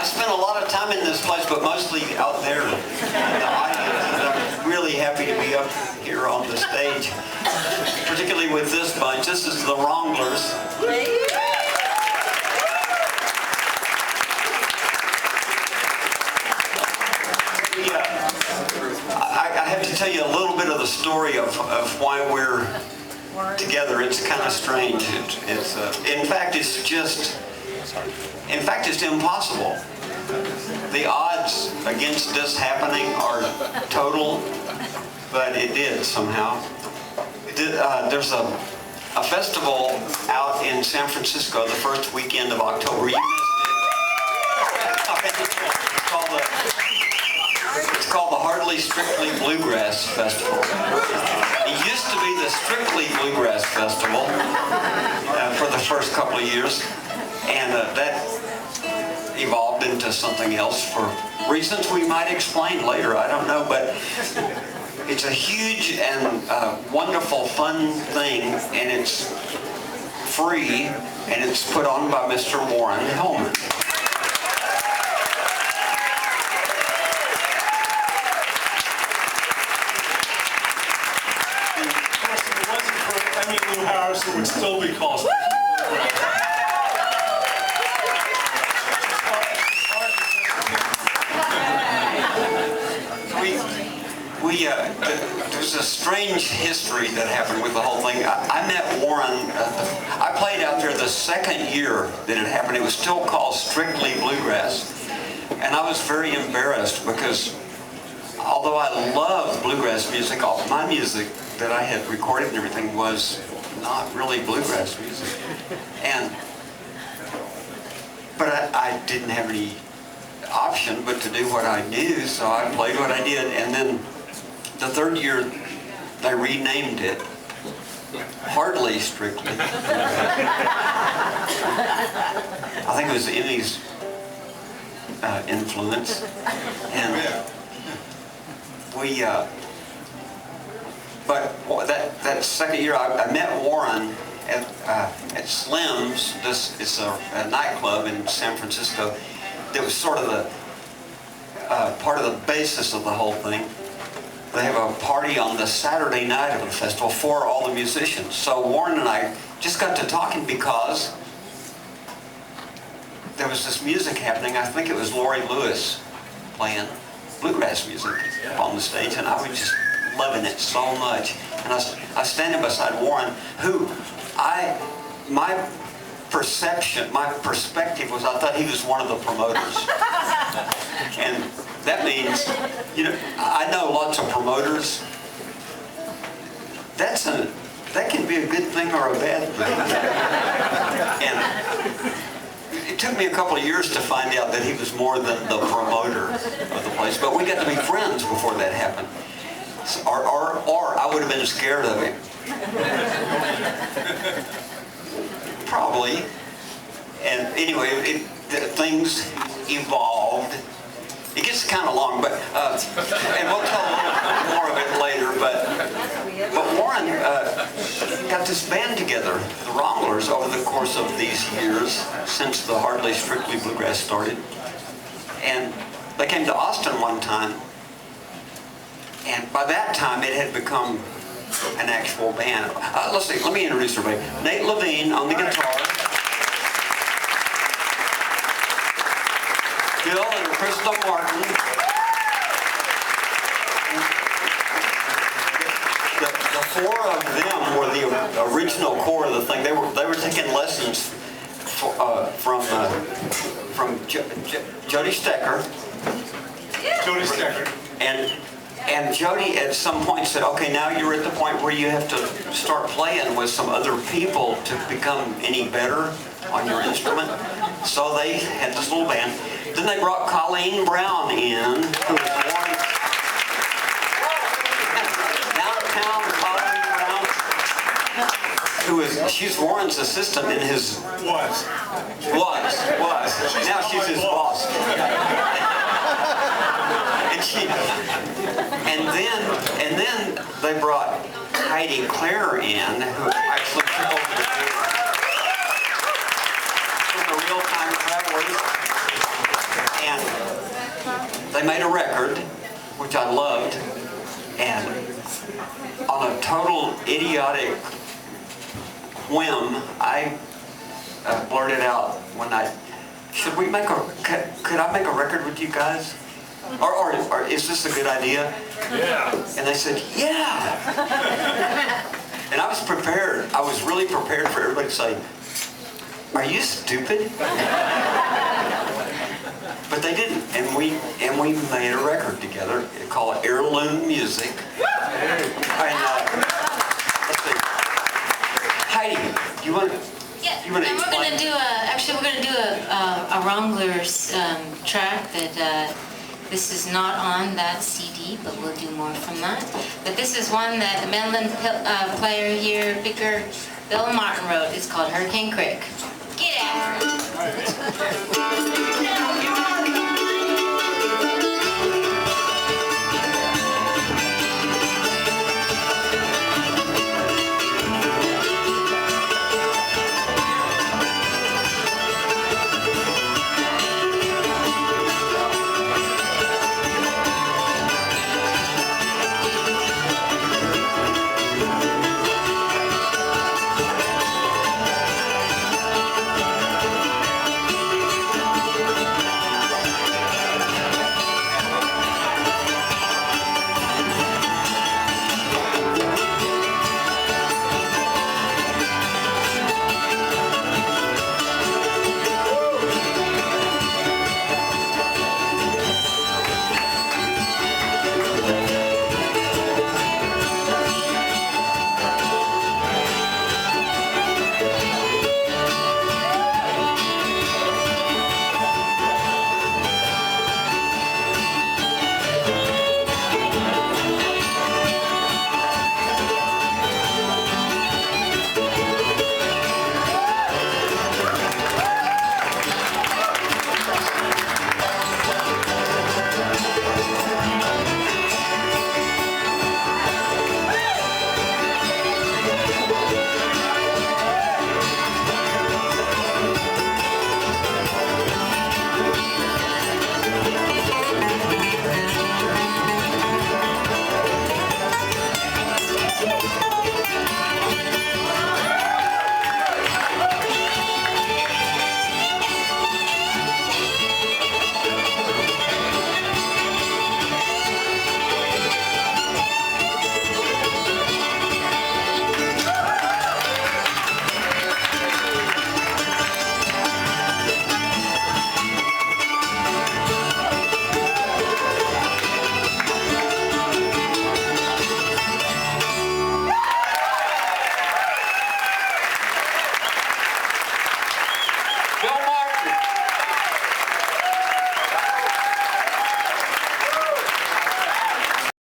I spent a lot of time in this place, but mostly out there in the audience. And I'm really happy to be up here on the stage, particularly with this bunch. This is the Wronglers. I have to tell you a little bit of the story of why we're together. It's kind of strange. In fact, it's impossible. The odds against this happening are total, but it did somehow. There's a festival out in San Francisco the first weekend of October. You missed it. It's called the Hardly Strictly Bluegrass Festival. It used to be the Strictly Bluegrass Festival for the first couple of years, and that evolved into something else for reasons we might explain later. I don't know, but it's a huge and wonderful, fun thing, and it's free, and it's put on by Mr. Warren Hellman. It would still be called there's a strange history that happened with the whole thing. I met Warren. I played out there the second year that it happened. It was still called Strictly Bluegrass, and I was very embarrassed because although I loved bluegrass music, all my music that I had recorded and everything was not really bluegrass music, but I didn't have any option but to do what I knew, so I played what I did. And then the third year they renamed it Hardly Strictly. I think it was Emmy's influence, and but that second year, I met Warren at Slim's. It's a nightclub in San Francisco that was sort of the part of the basis of the whole thing. They have a party on the Saturday night of the festival for all the musicians. So Warren and I just got to talking because there was this music happening. I think it was Laurie Lewis playing bluegrass music on the stage, and I was just loving it so much. And I was standing beside Warren, who my perspective was I thought he was one of the promoters. And that means, I know lots of promoters. That can be a good thing or a bad thing. And it took me a couple of years to find out that he was more than the promoter of the place, but we got to be friends before that happened. Or I would have been scared of him. Probably. And anyway, things evolved. It gets kind of long, but and we'll tell a little more of it later. But Warren got this band together, the Wronglers, over the course of these years since the Hardly Strictly Bluegrass started. And they came to Austin one time, and by that time it had become an actual band. Let's see. Let me introduce everybody. Nate Levine on the guitar. Bill and Crystal Martin. The four of them were the original core of the thing. They were taking lessons from Jody Stecker. Jody Stecker. And Jody at some point said, okay, now you're at the point where you have to start playing with some other people to become any better on your instrument. So they had this little band. Then they brought Colleen Brown in, who was Warren. Downtown Colleen Brown, she's Warren's assistant in his... Was. Now she's his boss. And then they brought Heidi Clare in, who actually took over the tour. From the Real Time Travelers. they made a record, which I loved, and on a total idiotic whim, I blurted out one night, could I make a record with you guys? Or is this a good idea? Yeah. And they said, yeah. And I was prepared. I was really prepared for everybody to say, are you stupid? But they didn't. And we made a record together called Heirloom Music. And, let's see. Heidi, you want to? Yeah, You wanna and we're explain? gonna do a Wronglers track that this is not on that CD, but we'll do more from that. But this is one that the mandolin player here, Vicar Bill Martin wrote. It's called Hurricane Creek. Get after it.